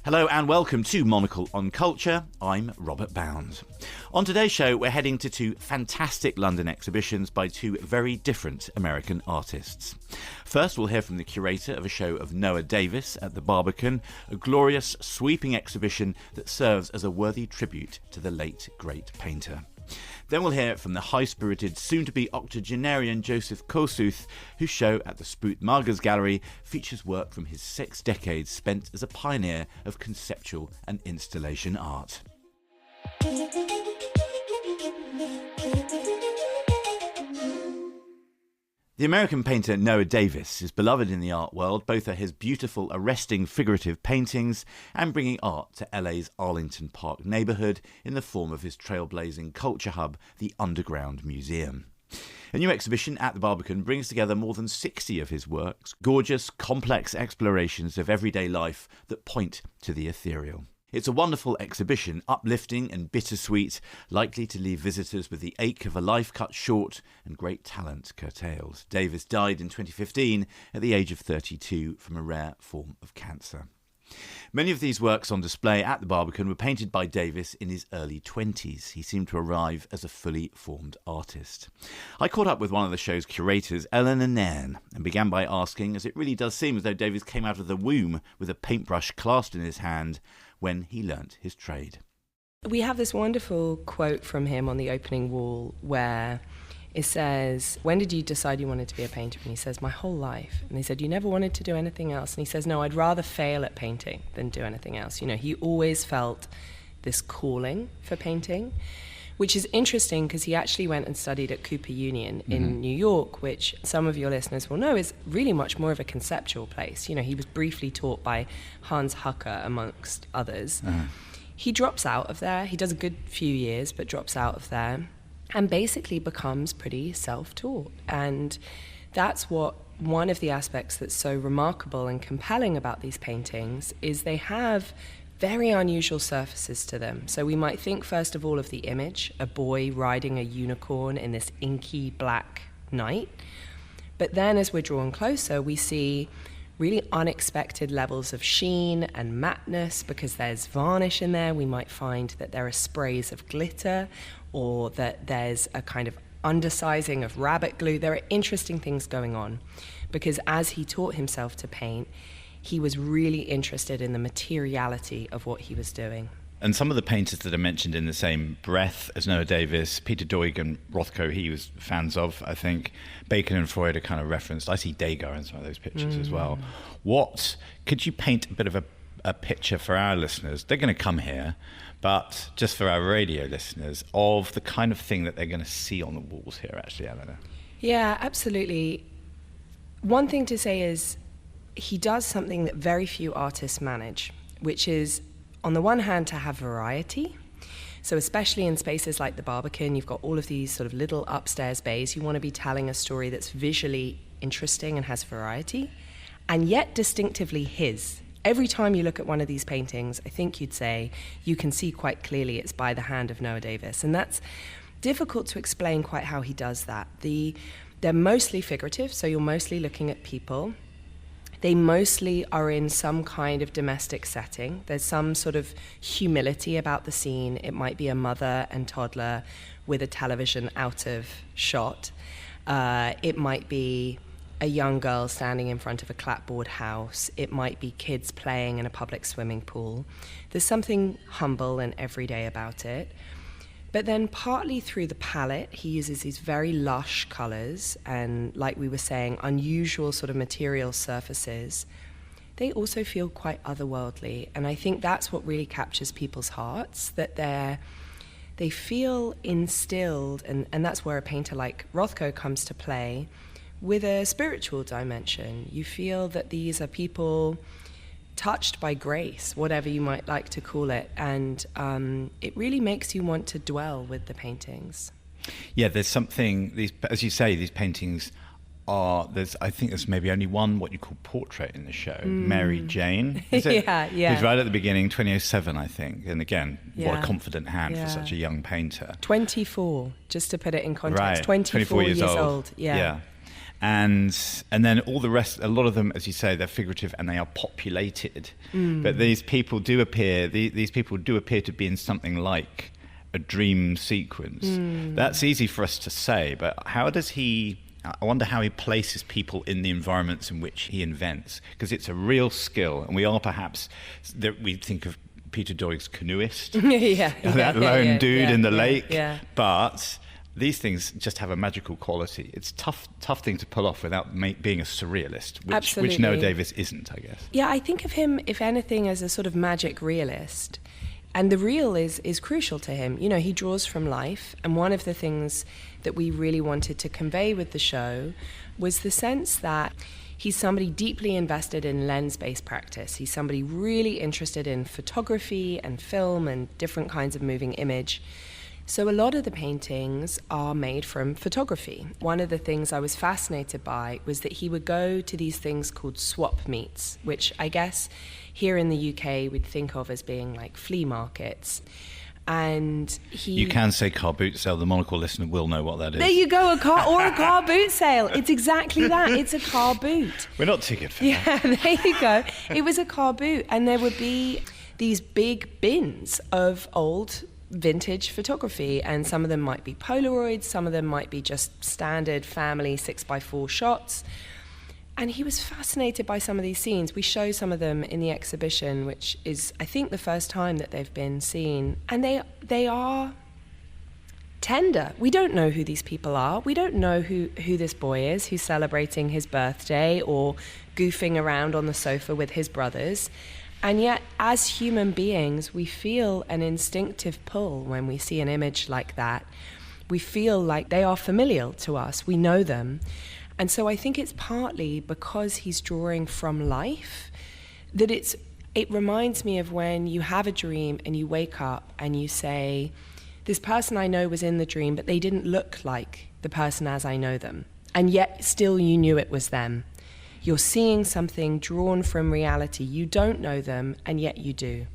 Hello and welcome to Monocle on Culture. I'm Robert Bound. On today's show, we're heading to two fantastic London exhibitions by two very different American artists. First, we'll hear from the curator of a show of Noah Davis at the Barbican, a glorious, sweeping exhibition that serves as a worthy tribute to the late, great painter. Then we'll hear from the high-spirited, soon-to-be octogenarian Joseph Kosuth, whose show at the Sprüth Magers gallery features work from his 6 decades spent as a pioneer of conceptual and installation art. The American painter Noah Davis is beloved in the art world both for his beautiful, arresting figurative paintings and bringing art to LA's Arlington Park neighbourhood in the form of his trailblazing culture hub, the Underground Museum. A new exhibition at the Barbican brings together more than 60 of his works, gorgeous, complex explorations of everyday life that point to the ethereal. It's a wonderful exhibition, uplifting and bittersweet, likely to leave visitors with the ache of a life cut short and great talent curtailed. Davis died in 2015 at the age of 32 from a rare form of cancer. Many of these works on display at the Barbican were painted by Davis in his early 20s. He seemed to arrive as a fully formed artist. I caught up with one of the show's curators, Eleanor Nairn, and began by asking, as it really does seem as though Davis came out of the womb with a paintbrush clasped in his hand, when he learnt his trade. We have this wonderful quote from him on the opening wall where it says, "When did you decide you wanted to be a painter?" And he says, "My whole life." And he said, "You never wanted to do anything else?" And he says, "No, I'd rather fail at painting than do anything else." You know, he always felt this calling for painting, which is interesting because he actually went and studied at Cooper Union in New York, which some of your listeners will know is really much more of a conceptual place. You know, he was briefly taught by Hans Hucker, amongst others. He drops out of there. He does a good few years, but drops out of there and basically becomes pretty self-taught. And that's what one of the aspects that's so remarkable and compelling about these paintings is they have very unusual surfaces to them. So we might think first of all of the image, a boy riding a unicorn in this inky black night. But then as we're drawn closer, we see really unexpected levels of sheen and mattness because there's varnish in there. We might find that there are sprays of glitter or that there's a kind of undersizing of rabbit glue. There are interesting things going on because as he taught himself to paint, he was really interested in the materiality of what he was doing. And some of the painters that are mentioned in the same breath as Noah Davis, Peter Doig and Rothko, he was fans of, I think. Bacon and Freud are kind of referenced. I see Degas in some of those pictures as well. What, could you paint a bit of a picture for our listeners? They're going to come here, but just for our radio listeners, of the kind of thing that they're going to see on the walls here, actually, Eleanor. Yeah, absolutely. One thing to say is, he does something that very few artists manage, which is, on the one hand, to have variety. So especially in spaces like the Barbican, you've got all of these sort of little upstairs bays. You want to be telling a story that's visually interesting and has variety, and yet distinctively his. Every time you look at one of these paintings, I think you'd say you can see quite clearly it's by the hand of Noah Davis. And that's difficult to explain quite how he does that. They're mostly figurative, so you're mostly looking at people. They mostly are in some kind of domestic setting. There's some sort of humility about the scene. It might be a mother and toddler with a television out of shot. It might be a young girl standing in front of a clapboard house. It might be kids playing in a public swimming pool. There's something humble and everyday about it. But then partly through the palette, he uses these very lush colors and, like we were saying, unusual sort of material surfaces. They also feel quite otherworldly. And I think that's what really captures people's hearts, that they feel instilled, and that's where a painter like Rothko comes to play, with a spiritual dimension. You feel that these are people touched by grace, whatever you might like to call it, and it really makes you want to dwell with the paintings. Yeah, there's something, as you say, these paintings I think there's maybe only one what you call portrait in the show, Mary Jane. Is it? Yeah. Who's right at the beginning, 2007, I think. And again, what a confident hand for such a young painter. 24, just to put it in context. Right. 24 years old. Yeah. And then all the rest, a lot of them, as you say, they're figurative and they are populated. But these people do appear to be in something like a dream sequence. That's easy for us to say, but I wonder how he places people in the environments in which he invents, because it's a real skill, and we are perhaps, we think of Peter Doig's canoeist, that lone dude in the lake, but these things just have a magical quality. It's tough thing to pull off without being a surrealist, which Noah Davis isn't, I guess. Yeah, I think of him, if anything, as a sort of magic realist. And the real is crucial to him. You know, he draws from life, and one of the things that we really wanted to convey with the show was the sense that he's somebody deeply invested in lens-based practice. He's somebody really interested in photography and film and different kinds of moving image. So a lot of the paintings are made from photography. One of the things I was fascinated by was that he would go to these things called swap meets, which I guess here in the UK we'd think of as being like flea markets. And you can say car boot sale. The Monocle listener will know what that is. There you go, a car boot sale. It's exactly that. It's a car boot. We're not too good for that. Yeah, there you go. It was a car boot, and there would be these big bins of old vintage photography, and some of them might be Polaroids, some of them might be just standard family 6x4 shots. And he was fascinated by some of these scenes. We show some of them in the exhibition, which is, I think, the first time that they've been seen. And they are tender. We don't know who these people are. We don't know who this boy is who's celebrating his birthday or goofing around on the sofa with his brothers. And yet, as human beings, we feel an instinctive pull when we see an image like that. We feel like they are familial to us. We know them. And so I think it's partly because he's drawing from life that it reminds me of when you have a dream and you wake up and you say, this person I know was in the dream, but they didn't look like the person as I know them. And yet still you knew it was them. You're seeing something drawn from reality. You don't know them, and yet you do.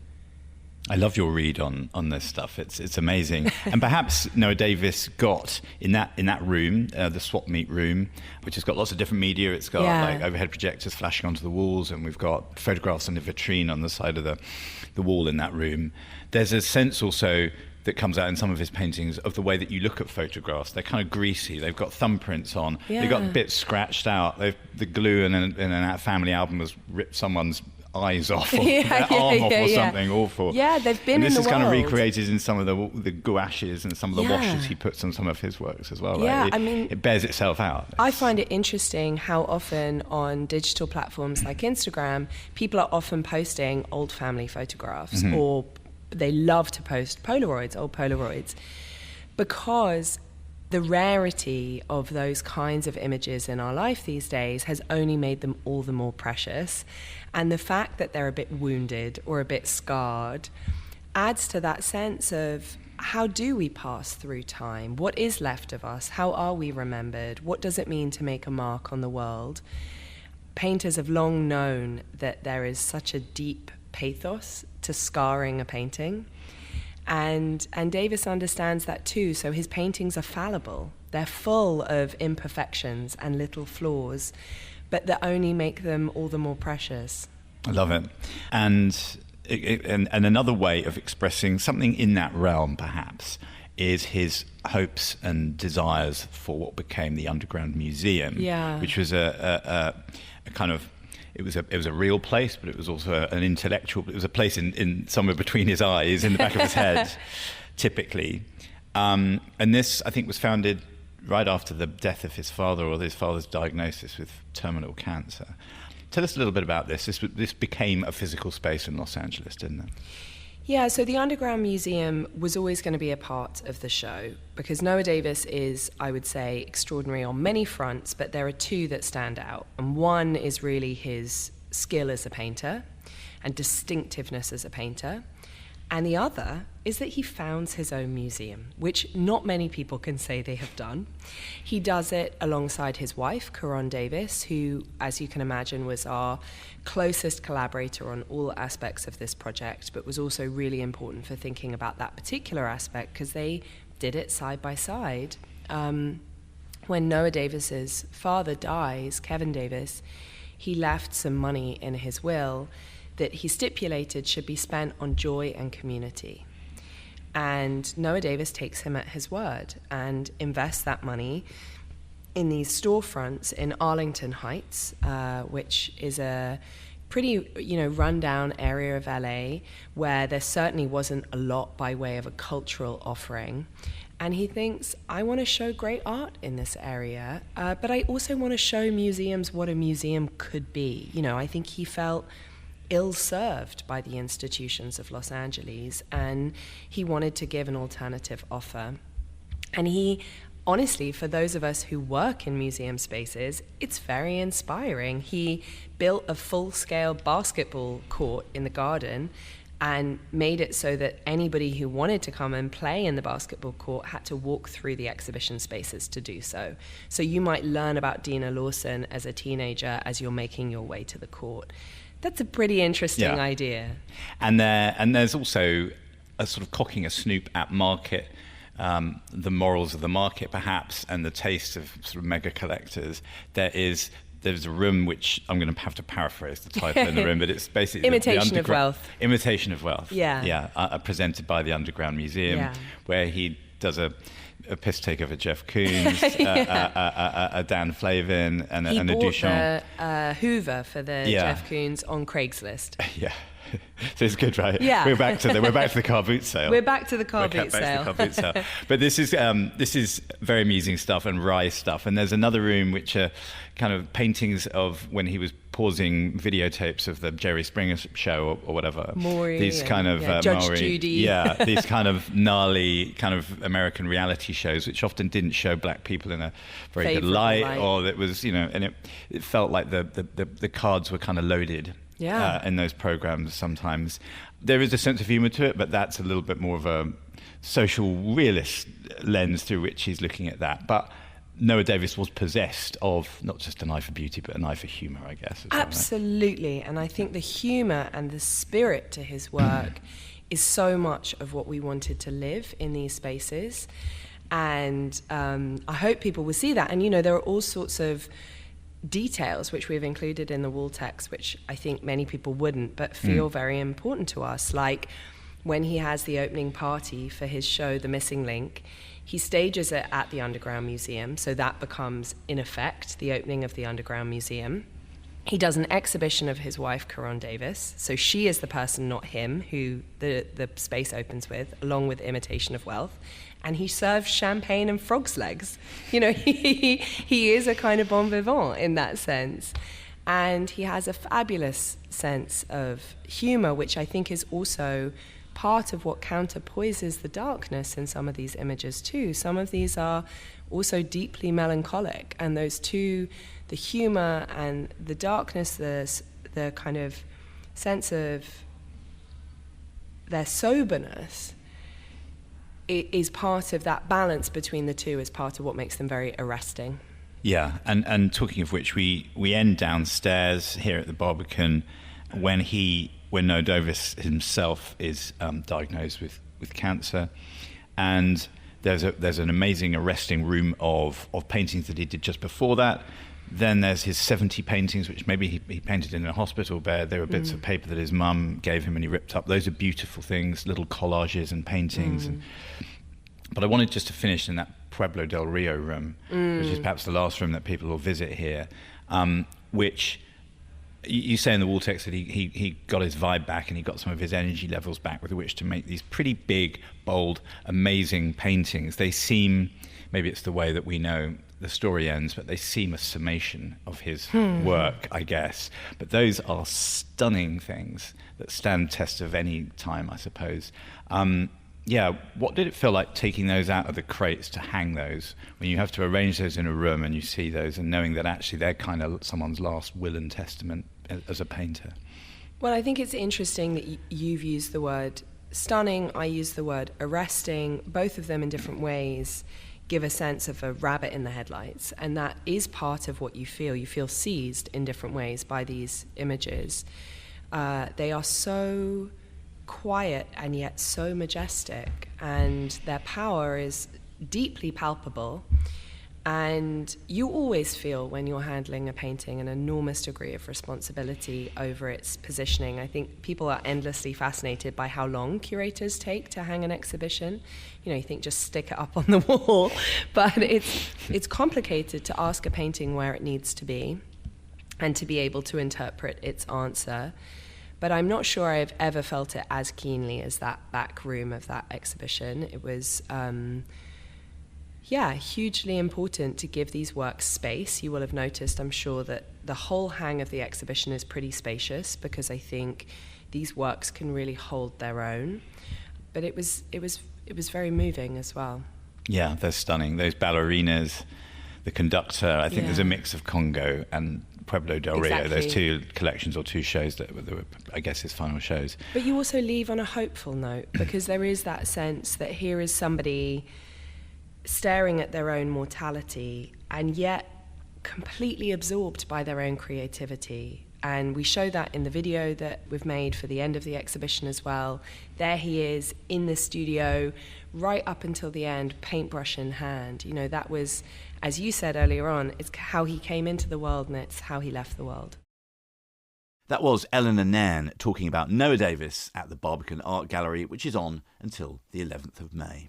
I love your read on this stuff. It's amazing. And perhaps Noah Davis got in that room, the swap meet room, which has got lots of different media. It's got like overhead projectors flashing onto the walls, and we've got photographs on the vitrine on the side of the wall in that room. There's a sense also that comes out in some of his paintings of the way that you look at photographs. They're kind of greasy. They've got thumbprints on. Yeah. They've got bits scratched out. The glue in a family album has ripped someone's eyes off or their arm off or something awful. Yeah, they've been in the world. This is kind of recreated in some of the gouaches and some of the washes he puts on some of his works as well. Yeah, right? I mean, it bears itself out. I find it interesting how often on digital platforms like Instagram, people are often posting old family photographs, or they love to post old Polaroids, because the rarity of those kinds of images in our life these days has only made them all the more precious. And the fact that they're a bit wounded or a bit scarred adds to that sense of, how do we pass through time? What is left of us? How are we remembered? What does it mean to make a mark on the world? Painters have long known that there is such a deep pathos to scarring a painting. And Davis understands that too, so his paintings are fallible. They're full of imperfections and little flaws, but that only make them all the more precious. I love it. And another way of expressing something in that realm, perhaps, is his hopes and desires for what became the Underground Museum, which was a kind of... It was a real place, but it was also an intellectual. It was a place in somewhere between his eyes, in the back of his head, typically. And this, I think, was founded right after the death of his father, or his father's diagnosis with terminal cancer. Tell us a little bit about this. This became a physical space in Los Angeles, didn't it? Yeah, so the Underground Museum was always going to be a part of the show, because Noah Davis is, I would say, extraordinary on many fronts, but there are two that stand out. And one is really his skill as a painter and distinctiveness as a painter. And the other is that he founds his own museum, which not many people can say they have done. He does it alongside his wife, Caron Davis, who, as you can imagine, was our closest collaborator on all aspects of this project, but was also really important for thinking about that particular aspect because they did it side by side. When Noah Davis's father dies, Kevin Davis, he left some money in his will that he stipulated should be spent on joy and community. And Noah Davis takes him at his word and invests that money in these storefronts in Arlington Heights, which is a pretty, rundown area of LA where there certainly wasn't a lot by way of a cultural offering. And he thinks, I want to show great art in this area, but I also want to show museums what a museum could be. I think he felt ill-served by the institutions of Los Angeles, and he wanted to give an alternative offer. And he, honestly, for those of us who work in museum spaces, it's very inspiring. He built a full-scale basketball court in the garden and made it so that anybody who wanted to come and play in the basketball court had to walk through the exhibition spaces to do so. So you might learn about Dina Lawson as a teenager as you're making your way to the court. That's a pretty interesting idea. And there's also a sort of cocking a snoop at market, the morals of the market perhaps, and the taste of sort of mega collectors. There's a room which I'm going to have to paraphrase the title in the room, but it's basically Imitation of Wealth. Imitation of Wealth. Yeah. Presented by the Underground Museum, where he does a piss take of a Jeff Koons, a Dan Flavin, and a Duchamp. He bought the Hoover for the Jeff Koons on Craigslist. Yeah. So it's good, right? Yeah. We're back to the car boot sale. We're back to the car boot sale. But this is very amusing stuff and wry stuff. And there's another room which are kind of paintings of when he was pausing videotapes of the Jerry Springer show or whatever. Maury. These kind of Judge Maury, Judy. Yeah, these kind of gnarly kind of American reality shows, which often didn't show black people in a very good light, or that was, and it felt like the cards were kind of loaded. In those programs sometimes. There is a sense of humour to it, but that's a little bit more of a social realist lens through which he's looking at that. But Noah Davis was possessed of not just an eye for beauty, but an eye for humour, I guess. Absolutely. And I think the humour and the spirit to his work is so much of what we wanted to live in these spaces. And I hope people will see that. And, there are all sorts of details which we've included in the wall text, which I think many people wouldn't, but feel very important to us. Like when he has the opening party for his show, The Missing Link, he stages it at the Underground Museum, so that becomes, in effect, the opening of the Underground Museum. He does an exhibition of his wife, Caron Davis, so she is the person, not him, who the space opens with, along with Imitation of Wealth. And he serves champagne and frog's legs. He is a kind of bon vivant in that sense. And he has a fabulous sense of humor, which I think is also part of what counterpoises the darkness in some of these images too. Some of these are also deeply melancholic, and those two, the humor and the darkness, the kind of sense of their soberness, it is part of that balance between the two, is part of what makes them very arresting. Yeah, and talking of which, we end downstairs here at the Barbican when Noah Davis himself is diagnosed with cancer, and there's an amazing arresting room of paintings that he did just before that. Then there's his 70 paintings, which maybe he painted in a hospital bed. There were bits of paper that his mum gave him and he ripped up. Those are beautiful things, little collages and paintings. But I wanted just to finish in that Pueblo del Rio room, which is perhaps the last room that people will visit here, which you say in the wall text that he got his vibe back and he got some of his energy levels back with which to make these pretty big, bold, amazing paintings. They seem, maybe it's the way that we know the story ends, but they seem a summation of his work, I guess. But those are stunning things that stand test of any time, I suppose. What did it feel like taking those out of the crates to hang those, when you have to arrange those in a room and you see those and knowing that actually they're kind of someone's last will and testament as a painter? Well, I think it's interesting that you've used the word stunning, I use the word arresting, both of them in different ways give a sense of a rabbit in the headlights, and that is part of what you feel. You feel seized in different ways by these images. They are so quiet and yet so majestic, and their power is deeply palpable. And you always feel, when you're handling a painting, an enormous degree of responsibility over its positioning. I think people are endlessly fascinated by how long curators take to hang an exhibition. You know, you think just stick it up on the wall, but it's complicated to ask a painting where it needs to be and to be able to interpret its answer. But I'm not sure I've ever felt it as keenly as that back room of that exhibition. It was hugely important to give these works space. You will have noticed, I'm sure, that the whole hang of the exhibition is pretty spacious, because I think these works can really hold their own. But it was very moving as well. Yeah, they're stunning. Those ballerinas, the conductor, I think there's a mix of Congo and Pueblo del Rio. Exactly. Those two collections or two shows that were, I guess, his final shows. But you also leave on a hopeful note, because there is that sense that here is somebody staring at their own mortality and yet completely absorbed by their own creativity. And we show that in the video that we've made for the end of the exhibition as well. There he is in the studio right up until the end, paintbrush in hand. You know, that was, as you said earlier on, it's how he came into the world and it's how he left the world. That was Eleanor Nairn talking about Noah Davis at the Barbican Art Gallery, which is on until the 11th of May.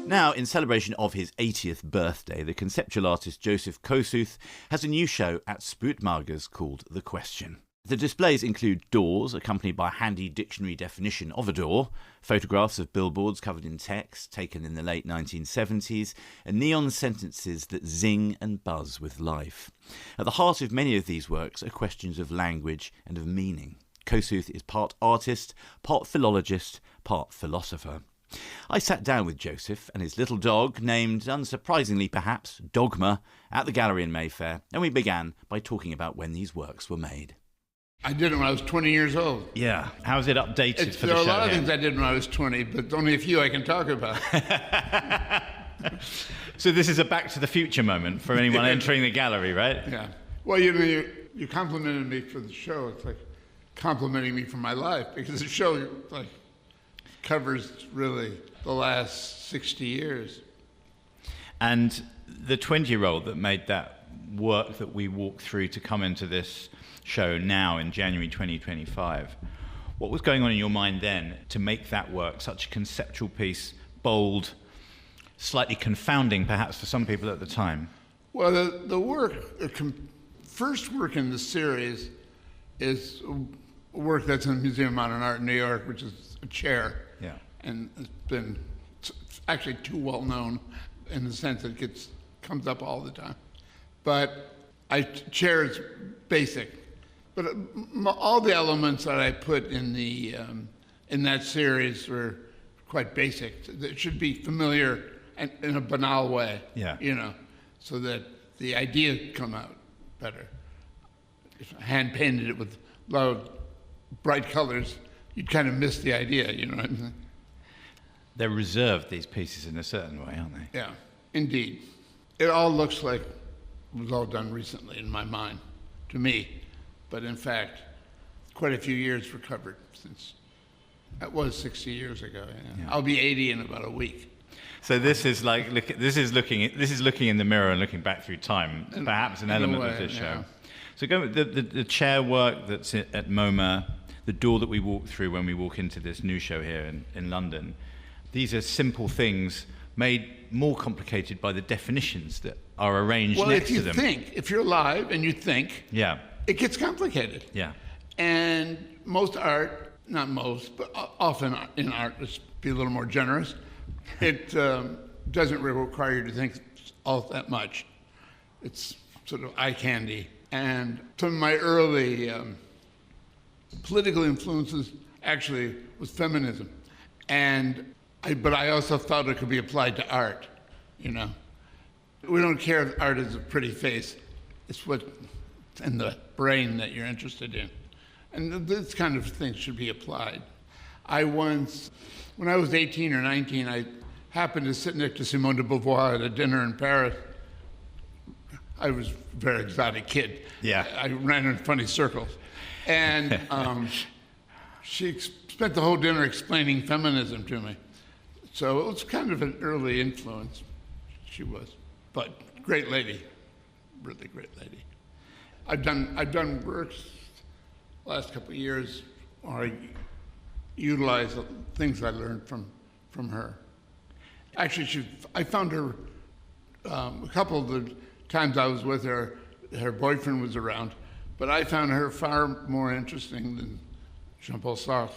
Now, in celebration of his 80th birthday, the conceptual artist Joseph Kosuth has a new show at Sprüth Magers called The Question. The displays include doors, accompanied by a handy dictionary definition of a door, photographs of billboards covered in text taken in the late 1970s, and neon sentences that zing and buzz with life. At the heart of many of these works are questions of language and of meaning. Kosuth is part artist, part philologist, part philosopher. I sat down with Joseph and his little dog, named, unsurprisingly perhaps, Dogma, at the gallery in Mayfair, and we began by talking about when these works were made. I did it when I was 20 years old. Yeah. How's it updated for the show? There are a lot of here? things I did when I was 20, but only a few I can talk about. So this is a Back to the Future moment for anyone entering the gallery, right? Yeah. Well, you complimented me for the show. It's like complimenting me for my life, because the show covers really the last 60 years. And the 20-year-old that made that work that we walked through to come into this show now in January 2025, what was going on in your mind then to make that work such a conceptual piece, bold, slightly confounding perhaps for some people at the time? Well, the work, the first work in the series is a work that's in the Museum of Modern Art in New York, which is a chair. Yeah. And it's actually too well known in the sense that it comes up all the time. But chair is basic. But all the elements that I put in in that series were quite basic. It should be familiar and in a banal way. Yeah. So that the idea come out better. If I hand painted it with loud, bright colors, you'd kind of miss the idea. You know what I mean? They're reserved, these pieces, in a certain way, aren't they? Yeah, indeed. It all looks like it was all done recently in my mind, to me. But in fact, quite a few years recovered since that was 60 years ago. Yeah. I'll be 80 in about a week. So this is like looking in the mirror and looking back through time, perhaps an element of this show. So go with the chair work that's at MoMA, the door that we walk through when we walk into this new show here in London. These are simple things made more complicated by the definitions that are arranged next to them. If you're alive and you think, yeah, it gets complicated. Yeah. And most art, not most, but often in art, let's be a little more generous, it doesn't really require you to think all that much. It's sort of eye candy. And some of my early political influences actually was feminism. But I also thought it could be applied to art, you know. We don't care if art is a pretty face. It's what's in the brain that you're interested in. And this kind of thing should be applied. When I was 18 or 19, I happened to sit next to Simone de Beauvoir at a dinner in Paris. I was a very exotic kid. Yeah. I ran in funny circles. And she spent the whole dinner explaining feminism to me. So it was kind of an early influence, she was. But great lady, really great lady. I've done works the last couple of years where I utilize things I learned from her. Actually, I found her a couple of the times I was with her, her boyfriend was around, but I found her far more interesting than Jean-Paul Sartre.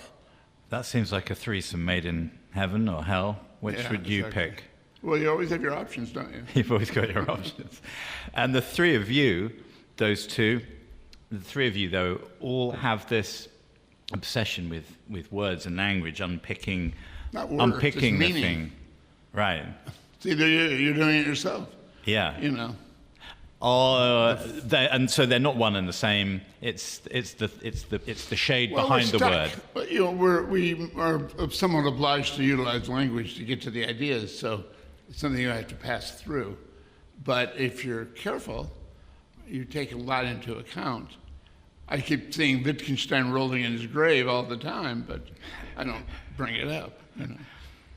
That seems like a threesome made in heaven or hell. Which would you pick? Well, you always have your options, don't you? You've always got your options. And the three of you, those two, the three of you, though, all have this obsession with words and language, unpicking the thing. Right. It's either you're doing it yourself. Yeah. You know. And so they're not one and the same. It's the shade behind the word. But we are somewhat obliged to utilize language to get to the ideas. So it's something you have to pass through. But if you're careful, you take a lot into account. I keep seeing Wittgenstein rolling in his grave all the time, but I don't bring it up. You know.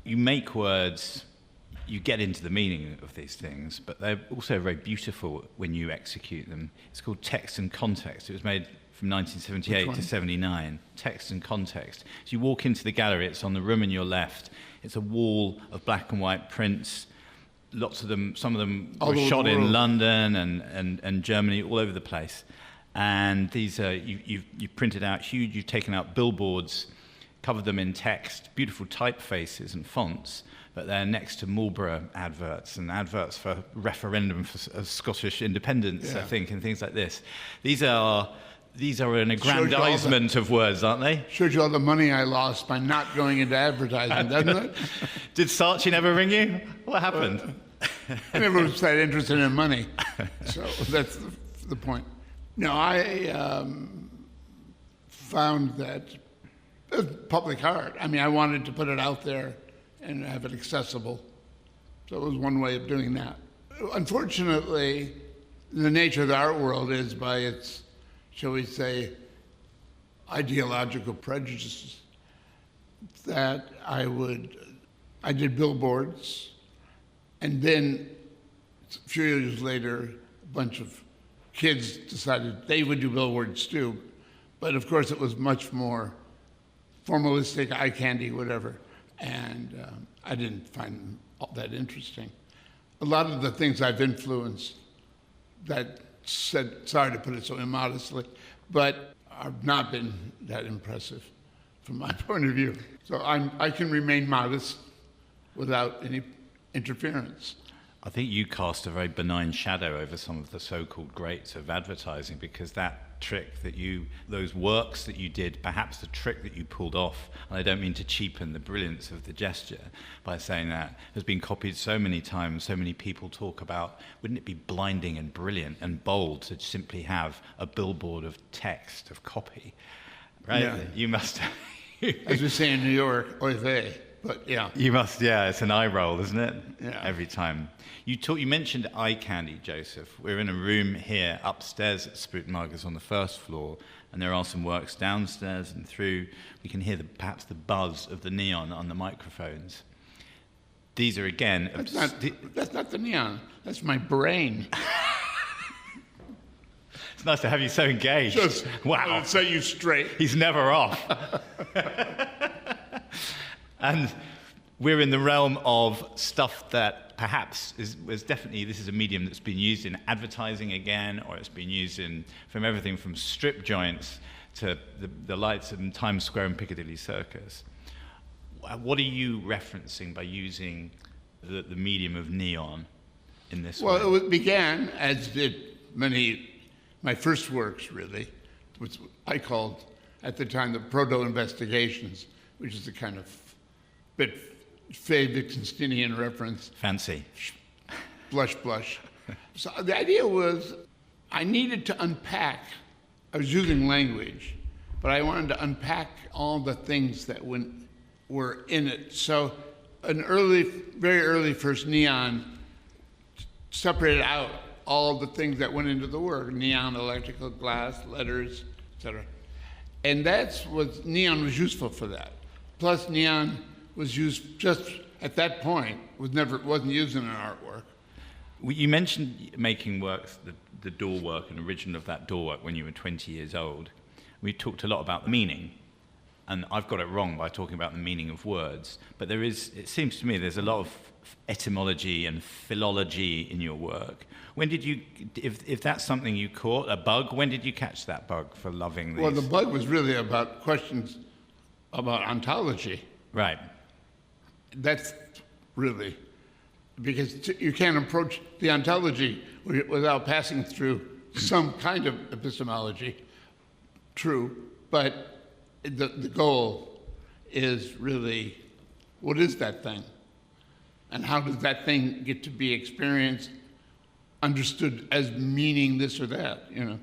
You make words. You get into the meaning of these things, but they're also very beautiful when you execute them. It's called Text and Context. It was made from 1978 to 79. Text and Context. So you walk into the gallery, it's on the room on your left. It's a wall of black and white prints. Lots of them, some of them were shot in London and Germany, all over the place. And these are, you've printed out huge, you've taken out billboards, covered them in text, beautiful typefaces and fonts, but they're next to Marlborough adverts and adverts for referendum for Scottish independence, I think, and things like this. These are an aggrandizement of words, aren't they? Shows you all the money I lost by not going into advertising, doesn't it? Did Saatchi never ring you? What happened? I never was that interested in money, so that's the point. No, I found that it was public art. I mean, I wanted to put it out there and have it accessible. So it was one way of doing that. Unfortunately, the nature of the art world is by its, shall we say, ideological prejudices, that I did billboards, and then a few years later, a bunch of kids decided they would do billboards too. But of course, it was much more formalistic, eye candy, whatever. And I didn't find them all that interesting. A lot of the things I've influenced that said, sorry to put it so immodestly, but have not been that impressive from my point of view. So I can remain modest without any interference. I think you cast a very benign shadow over some of the so-called greats of advertising, because that trick those works that you did, perhaps the trick that you pulled off, and I don't mean to cheapen the brilliance of the gesture by saying that, has been copied so many times. So many people talk about, wouldn't it be blinding and brilliant and bold to simply have a billboard of text, of copy, right? Yeah. You must as we say in New York, oy vey. But yeah. You must, it's an eye roll, isn't it? Yeah. Every time. You mentioned eye candy, Joseph. We're in a room here upstairs at Sprüth Magers on the first floor, and there are some works downstairs and through. We can hear perhaps the buzz of the neon on the microphones. These are, again... That's not the neon. That's my brain. It's nice to have you so engaged. Wow. Set you straight. He's never off. And we're in the realm of stuff that perhaps is definitely, this is a medium that's been used in advertising again, or it's been used from everything from strip joints to the lights in Times Square and Piccadilly Circus. What are you referencing by using the medium of neon in this way? Well, it began, as did my first works really, which I called at the time the Proto-Investigations, which is a kind of bit Faye Wittgensteinian reference. Fancy. Blush, blush. So the idea was I needed to unpack. I was using language, but I wanted to unpack all the things that were in it. So an very early first neon separated out all the things that went into the work: neon, electrical, glass, letters, etc. And neon was useful for that. Plus, neon was used just at that point. Wasn't used in an artwork. You mentioned making works, the door work and origin of that door work when you were 20 years old. We talked a lot about the meaning, and I've got it wrong by talking about the meaning of words. But it seems to me there's a lot of etymology and philology in your work. When did you, if that's something you caught, a bug, when did you catch that bug for loving these? Well, the bug was really about questions about ontology. Right. That's really, because you can't approach the ontology without passing through some kind of epistemology. True, but the goal is really, what is that thing? And how does that thing get to be experienced, understood as meaning this or that, And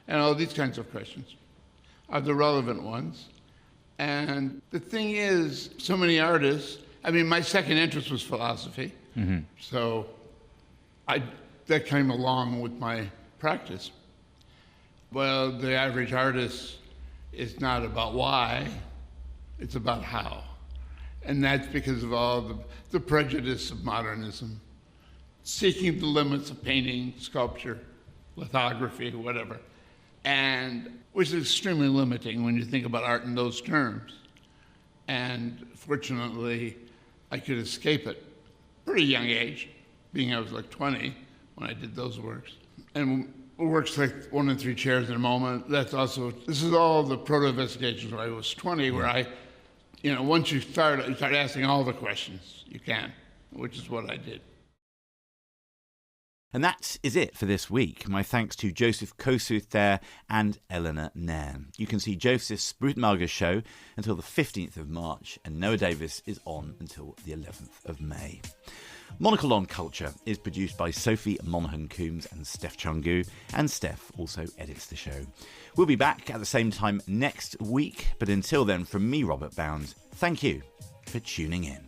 all these kinds of questions are the relevant ones. And the thing is, so many artists, my second interest was philosophy. Mm-hmm. So that came along with my practice. Well, the average artist is not about why, it's about how. And that's because of all the prejudice of modernism, seeking the limits of painting, sculpture, lithography, whatever, and which is extremely limiting when you think about art in those terms. And fortunately, I could escape it pretty young age, being I was like 20 when I did those works. And works like One and Three Chairs in a Moment, this is all the proto-investigations where I was 20, where I, once you start asking all the questions you can, which is what I did. And that is it for this week. My thanks to Joseph Kosuth there and Eleanor Nairn. You can see Joseph's Sprüth Magers show until the 15th of March, and Noah Davis is on until the 11th of May. Monocle on Culture is produced by Sophie Monaghan-Coombs and Steph Chungu, and Steph also edits the show. We'll be back at the same time next week, but until then, from me, Robert Bound, thank you for tuning in.